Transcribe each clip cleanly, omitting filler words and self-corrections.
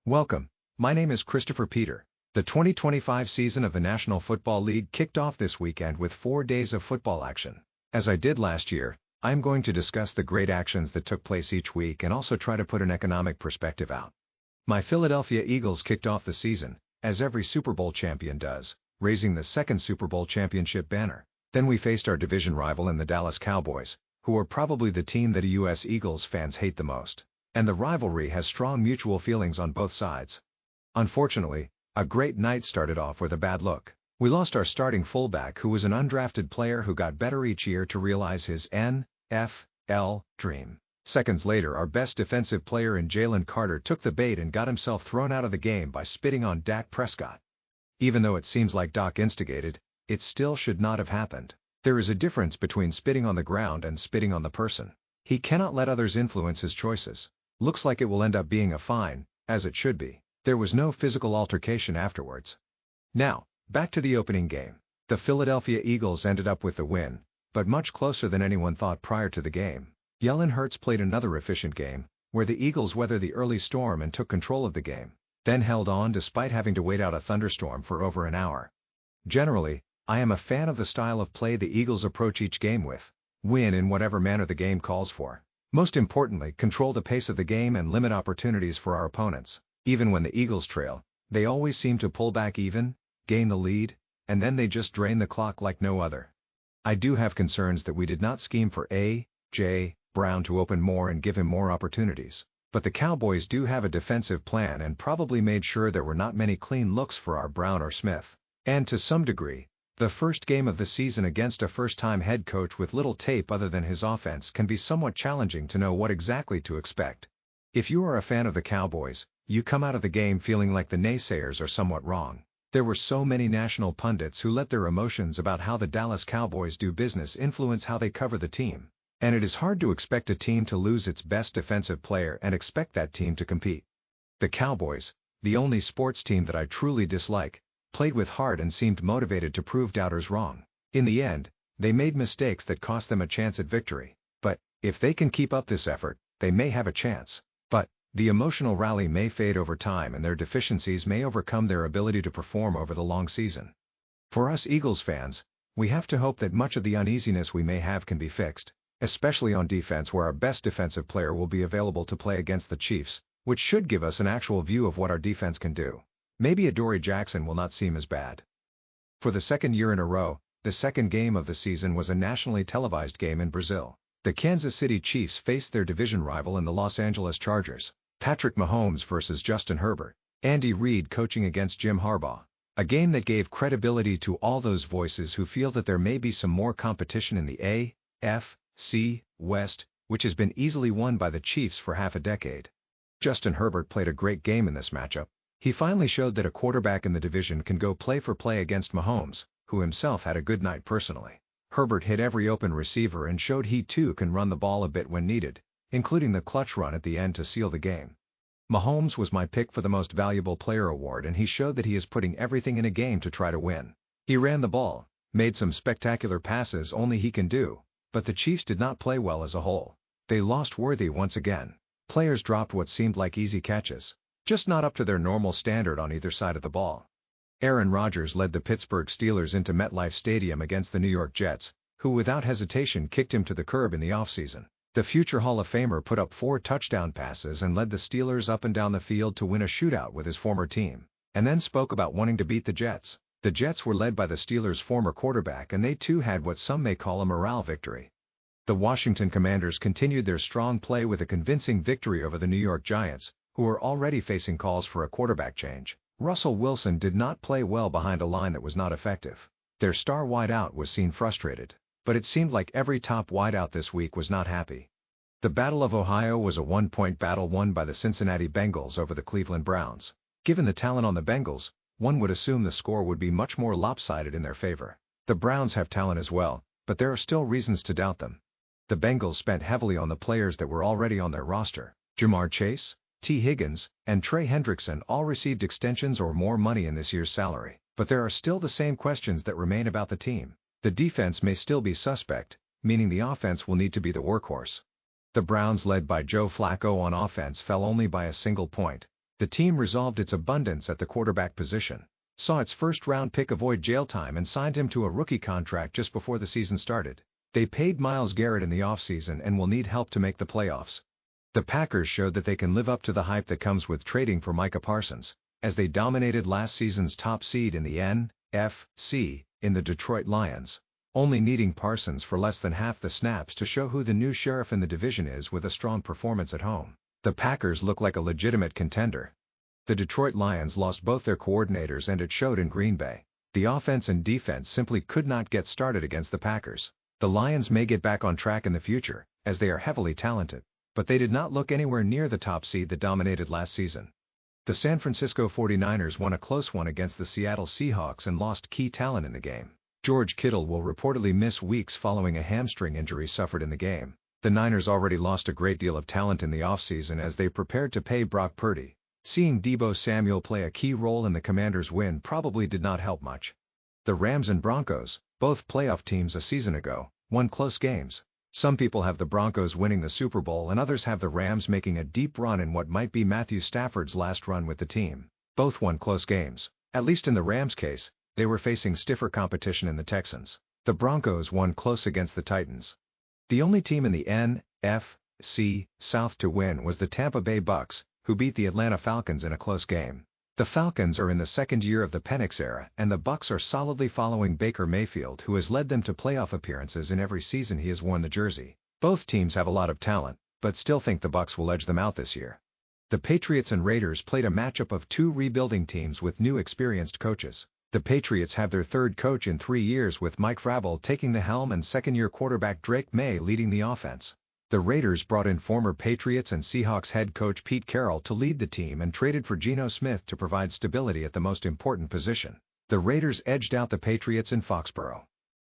Welcome. My name is Christopher Peter. The 2025 season of the National Football League kicked off this weekend with 4 days of football action. As I did last year, I am going to discuss the great actions that took place each week and also try to put an economic perspective out. My Philadelphia Eagles kicked off the season, as every Super Bowl champion does, raising the second Super Bowl championship banner. Then we faced our division rival in the Dallas Cowboys, who are probably the team that US Eagles fans hate the most. And the rivalry has strong mutual feelings on both sides. Unfortunately, a great night started off with a bad look. We lost our starting fullback, who was an undrafted player who got better each year to realize his NFL dream. Seconds later, our best defensive player in Jalen Carter took the bait and got himself thrown out of the game by spitting on Dak Prescott. Even though it seems like Doc instigated, it still should not have happened. There is a difference between spitting on the ground and spitting on the person. He cannot let others influence his choices. Looks like it will end up being a fine, as it should be. There was no physical altercation afterwards. Now, back to the opening game. The Philadelphia Eagles ended up with the win, but much closer than anyone thought prior to the game. Jalen Hurts played another efficient game, where the Eagles weathered the early storm and took control of the game, then held on despite having to wait out a thunderstorm for over an hour. Generally, I am a fan of the style of play the Eagles approach each game with. Win in whatever manner the game calls for. Most importantly, control the pace of the game and limit opportunities for our opponents. Even when the Eagles trail, they always seem to pull back even, gain the lead, and then they just drain the clock like no other. I do have concerns that we did not scheme for A.J. Brown to open more and give him more opportunities. But the Cowboys do have a defensive plan and probably made sure there were not many clean looks for our Brown or Smith. And to some degree, the first game of the season against a first-time head coach with little tape other than his offense can be somewhat challenging to know what exactly to expect. If you are a fan of the Cowboys, you come out of the game feeling like the naysayers are somewhat wrong. There were so many national pundits who let their emotions about how the Dallas Cowboys do business influence how they cover the team. And it is hard to expect a team to lose its best defensive player and expect that team to compete. The Cowboys, the only sports team that I truly dislike, played with heart and seemed motivated to prove doubters wrong. In the end, they made mistakes that cost them a chance at victory. But, if they can keep up this effort, they may have a chance. But, the emotional rally may fade over time and their deficiencies may overcome their ability to perform over the long season. For us Eagles fans, we have to hope that much of the uneasiness we may have can be fixed, especially on defense where our best defensive player will be available to play against the Chiefs, which should give us an actual view of what our defense can do. Maybe Adoree Jackson will not seem as bad. For the second year in a row, the second game of the season was a nationally televised game in Brazil. The Kansas City Chiefs faced their division rival in the Los Angeles Chargers. Patrick Mahomes versus Justin Herbert. Andy Reid coaching against Jim Harbaugh. A game that gave credibility to all those voices who feel that there may be some more competition in the AFC West, which has been easily won by the Chiefs for half a decade. Justin Herbert played a great game in this matchup. He finally showed that a quarterback in the division can go play for play against Mahomes, who himself had a good night personally. Herbert hit every open receiver and showed he too can run the ball a bit when needed, including the clutch run at the end to seal the game. Mahomes was my pick for the Most Valuable Player award, and he showed that he is putting everything in a game to try to win. He ran the ball, made some spectacular passes only he can do, but the Chiefs did not play well as a whole. They lost worthy once again. Players dropped what seemed like easy catches, just not up to their normal standard on either side of the ball. Aaron Rodgers led the Pittsburgh Steelers into MetLife Stadium against the New York Jets, who without hesitation kicked him to the curb in the offseason. The future Hall of Famer put up 4 touchdown passes and led the Steelers up and down the field to win a shootout with his former team, and then spoke about wanting to beat the Jets. The Jets were led by the Steelers' former quarterback, and they too had what some may call a morale victory. The Washington Commanders continued their strong play with a convincing victory over the New York Giants, who were already facing calls for a quarterback change. Russell Wilson did not play well behind a line that was not effective. Their star wideout was seen frustrated, but it seemed like every top wideout this week was not happy. The Battle of Ohio was a 1-point battle won by the Cincinnati Bengals over the Cleveland Browns. Given the talent on the Bengals, one would assume the score would be much more lopsided in their favor. The Browns have talent as well, but there are still reasons to doubt them. The Bengals spent heavily on the players that were already on their roster. Jamar Chase, T. Higgins, and Trey Hendrickson all received extensions or more money in this year's salary, but there are still the same questions that remain about the team. The defense may still be suspect, meaning the offense will need to be the workhorse. The Browns, led by Joe Flacco on offense, fell only by a single point. The team resolved its abundance at the quarterback position, saw its first-round pick avoid jail time and signed him to a rookie contract just before the season started. They paid Myles Garrett in the offseason and will need help to make the playoffs. The Packers showed that they can live up to the hype that comes with trading for Micah Parsons, as they dominated last season's top seed in the NFC in the Detroit Lions, only needing Parsons for less than half the snaps to show who the new sheriff in the division is with a strong performance at home. The Packers look like a legitimate contender. The Detroit Lions lost both their coordinators and it showed in Green Bay. The offense and defense simply could not get started against the Packers. The Lions may get back on track in the future, as they are heavily talented, but they did not look anywhere near the top seed that dominated last season. The San Francisco 49ers won a close one against the Seattle Seahawks and lost key talent in the game. George Kittle will reportedly miss weeks following a hamstring injury suffered in the game. The Niners already lost a great deal of talent in the offseason as they prepared to pay Brock Purdy. Seeing Deebo Samuel play a key role in the Commanders' win probably did not help much. The Rams and Broncos, both playoff teams a season ago, won close games. Some people have the Broncos winning the Super Bowl and others have the Rams making a deep run in what might be Matthew Stafford's last run with the team. Both won close games. At least in the Rams' case, they were facing stiffer competition in the Texans. The Broncos won close against the Titans. The only team in the NFC South to win was the Tampa Bay Bucks, who beat the Atlanta Falcons in a close game. The Falcons are in the second year of the Penix era and the Bucks are solidly following Baker Mayfield, who has led them to playoff appearances in every season he has worn the jersey. Both teams have a lot of talent, but still think the Bucks will edge them out this year. The Patriots and Raiders played a matchup of two rebuilding teams with new experienced coaches. The Patriots have their third coach in 3 years with Mike Vrabel taking the helm and second-year quarterback Drake May leading the offense. The Raiders brought in former Patriots and Seahawks head coach Pete Carroll to lead the team and traded for Geno Smith to provide stability at the most important position. The Raiders edged out the Patriots in Foxborough.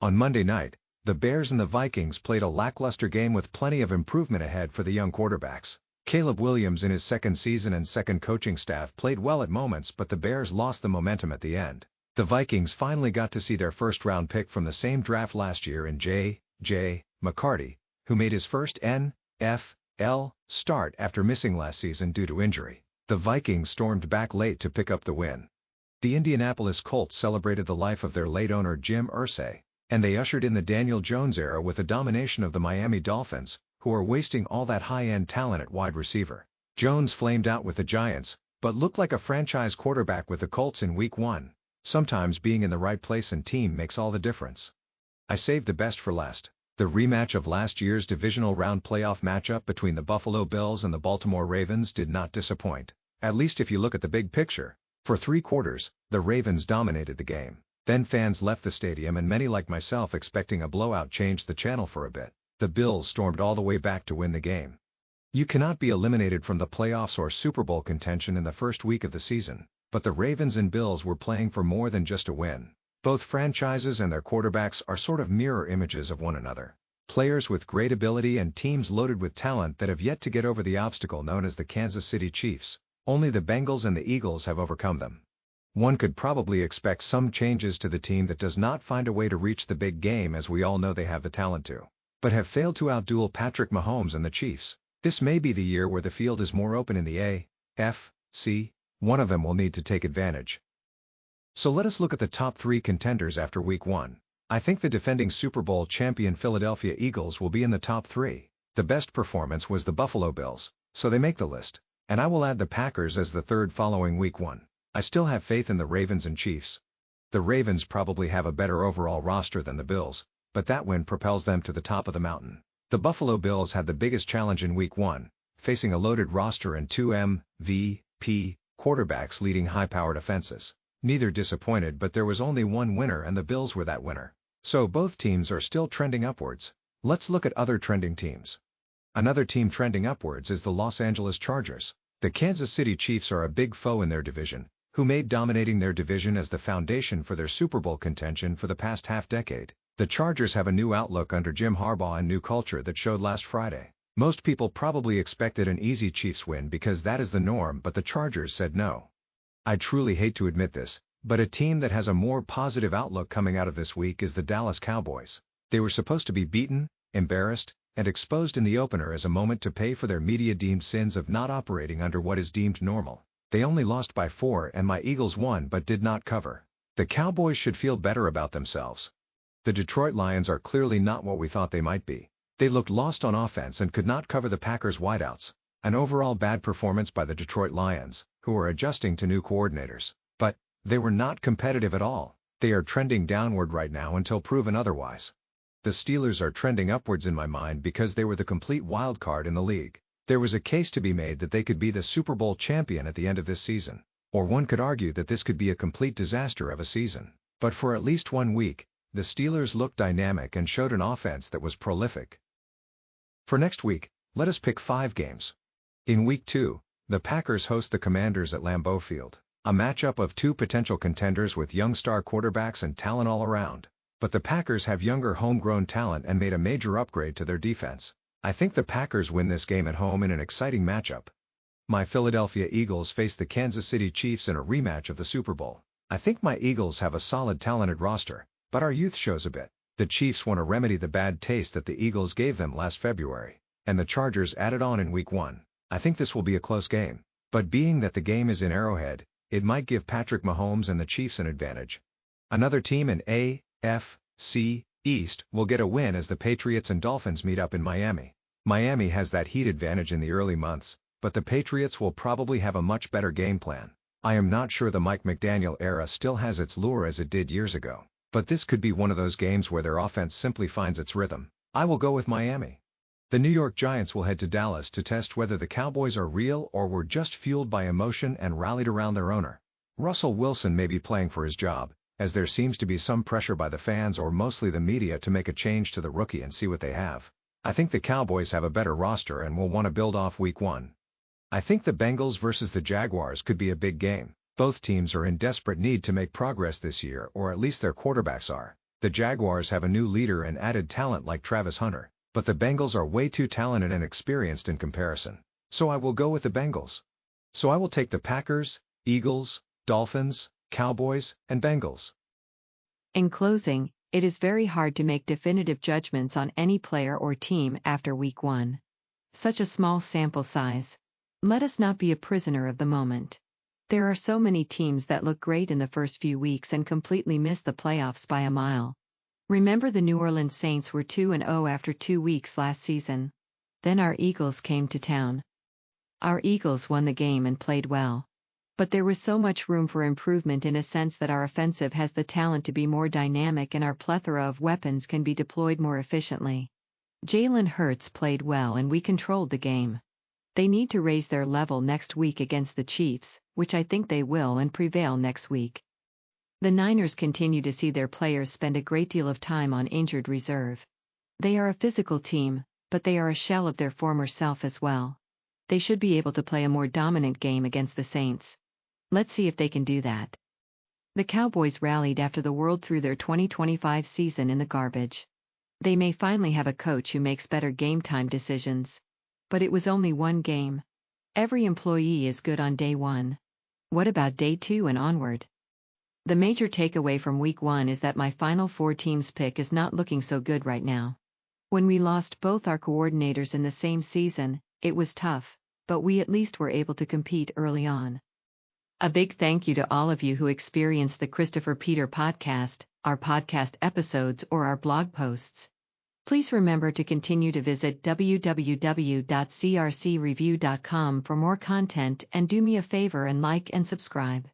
On Monday night, the Bears and the Vikings played a lackluster game with plenty of improvement ahead for the young quarterbacks. Caleb Williams in his second season and second coaching staff played well at moments, but the Bears lost the momentum at the end. The Vikings finally got to see their first-round pick from the same draft last year in J.J. McCarty, who made his first NFL start after missing last season due to injury. The Vikings stormed back late to pick up the win. The Indianapolis Colts celebrated the life of their late owner Jim Irsay, and they ushered in the Daniel Jones era with a domination of the Miami Dolphins, who are wasting all that high-end talent at wide receiver. Jones flamed out with the Giants, but looked like a franchise quarterback with the Colts in Week 1. Sometimes being in the right place and team makes all the difference. I saved the best for last. The rematch of last year's divisional round playoff matchup between the Buffalo Bills and the Baltimore Ravens did not disappoint, at least if you look at the big picture. For 3 quarters, the Ravens dominated the game. Then fans left the stadium and many like myself expecting a blowout changed the channel for a bit. The Bills stormed all the way back to win the game. You cannot be eliminated from the playoffs or Super Bowl contention in the first week of the season, but the Ravens and Bills were playing for more than just a win. Both franchises and their quarterbacks are sort of mirror images of one another. Players with great ability and teams loaded with talent that have yet to get over the obstacle known as the Kansas City Chiefs. Only the Bengals and the Eagles have overcome them. One could probably expect some changes to the team that does not find a way to reach the big game, as we all know they have the talent to, but have failed to outduel Patrick Mahomes and the Chiefs. This may be the year where the field is more open in the AFC. One of them will need to take advantage. So let us look at the top 3 contenders after Week 1. I think the defending Super Bowl champion Philadelphia Eagles will be in the top 3. The best performance was the Buffalo Bills, so they make the list. And I will add the Packers as the third following Week 1. I still have faith in the Ravens and Chiefs. The Ravens probably have a better overall roster than the Bills, but that win propels them to the top of the mountain. The Buffalo Bills had the biggest challenge in Week 1, facing a loaded roster and 2 MVP quarterbacks leading high-powered offenses. Neither disappointed, but there was only one winner and the Bills were that winner. So both teams are still trending upwards. Let's look at other trending teams. Another team trending upwards is the Los Angeles Chargers. The Kansas City Chiefs are a big foe in their division, who made dominating their division as the foundation for their Super Bowl contention for the past half-decade. The Chargers have a new outlook under Jim Harbaugh and new culture that showed last Friday. Most people probably expected an easy Chiefs win because that is the norm, but the Chargers said no. I truly hate to admit this, but a team that has a more positive outlook coming out of this week is the Dallas Cowboys. They were supposed to be beaten, embarrassed, and exposed in the opener as a moment to pay for their media-deemed sins of not operating under what is deemed normal. They only lost by 4 and my Eagles won but did not cover. The Cowboys should feel better about themselves. The Detroit Lions are clearly not what we thought they might be. They looked lost on offense and could not cover the Packers' wideouts. An overall bad performance by the Detroit Lions, who are adjusting to new coordinators. But they were not competitive at all. They are trending downward right now until proven otherwise. The Steelers are trending upwards in my mind because they were the complete wild card in the league. There was a case to be made that they could be the Super Bowl champion at the end of this season. Or one could argue that this could be a complete disaster of a season. But for at least 1 week, the Steelers looked dynamic and showed an offense that was prolific. For next week, let us pick 5 games. In Week 2, the Packers host the Commanders at Lambeau Field, a matchup of 2 potential contenders with young star quarterbacks and talent all around. But the Packers have younger homegrown talent and made a major upgrade to their defense. I think the Packers win this game at home in an exciting matchup. My Philadelphia Eagles face the Kansas City Chiefs in a rematch of the Super Bowl. I think my Eagles have a solid talented roster, but our youth shows a bit. The Chiefs want to remedy the bad taste that the Eagles gave them last February, and the Chargers added on in Week 1. I think this will be a close game. But being that the game is in Arrowhead, it might give Patrick Mahomes and the Chiefs an advantage. Another team in AFC East will get a win as the Patriots and Dolphins meet up in Miami. Miami has that heat advantage in the early months, but the Patriots will probably have a much better game plan. I am not sure the Mike McDaniel era still has its lure as it did years ago, but this could be one of those games where their offense simply finds its rhythm. I will go with Miami. The New York Giants will head to Dallas to test whether the Cowboys are real or were just fueled by emotion and rallied around their owner. Russell Wilson may be playing for his job, as there seems to be some pressure by the fans or mostly the media to make a change to the rookie and see what they have. I think the Cowboys have a better roster and will want to build off Week 1. I think the Bengals versus the Jaguars could be a big game. Both teams are in desperate need to make progress this year, or at least their quarterbacks are. The Jaguars have a new leader and added talent like Travis Hunter, but the Bengals are way too talented and experienced in comparison. So I will go with the Bengals. So I will take the Packers, Eagles, Dolphins, Cowboys, and Bengals. In closing, it is very hard to make definitive judgments on any player or team after Week 1. Such a small sample size. Let us not be a prisoner of the moment. There are so many teams that look great in the first few weeks and completely miss the playoffs by a mile. Remember the New Orleans Saints were 2-0 after 2 weeks last season. Then our Eagles came to town. Our Eagles won the game and played well. But there was so much room for improvement in a sense that our offensive has the talent to be more dynamic and our plethora of weapons can be deployed more efficiently. Jalen Hurts played well and we controlled the game. They need to raise their level next week against the Chiefs, which I think they will, and prevail next week. The Niners continue to see their players spend a great deal of time on injured reserve. They are a physical team, but they are a shell of their former self as well. They should be able to play a more dominant game against the Saints. Let's see if they can do that. The Cowboys rallied after the world threw their 2025 season in the garbage. They may finally have a coach who makes better game time decisions. But it was only 1 game. Every employee is good on day 1. What about day 2 and onward? The major takeaway from Week 1 is that my final 4 teams pick is not looking so good right now. When we lost both our coordinators in the same season, it was tough, but we at least were able to compete early on. A big thank you to all of you who experienced the Christopher Peter podcast, our podcast episodes or our blog posts. Please remember to continue to visit www.crcreview.com for more content and do me a favor and like and subscribe.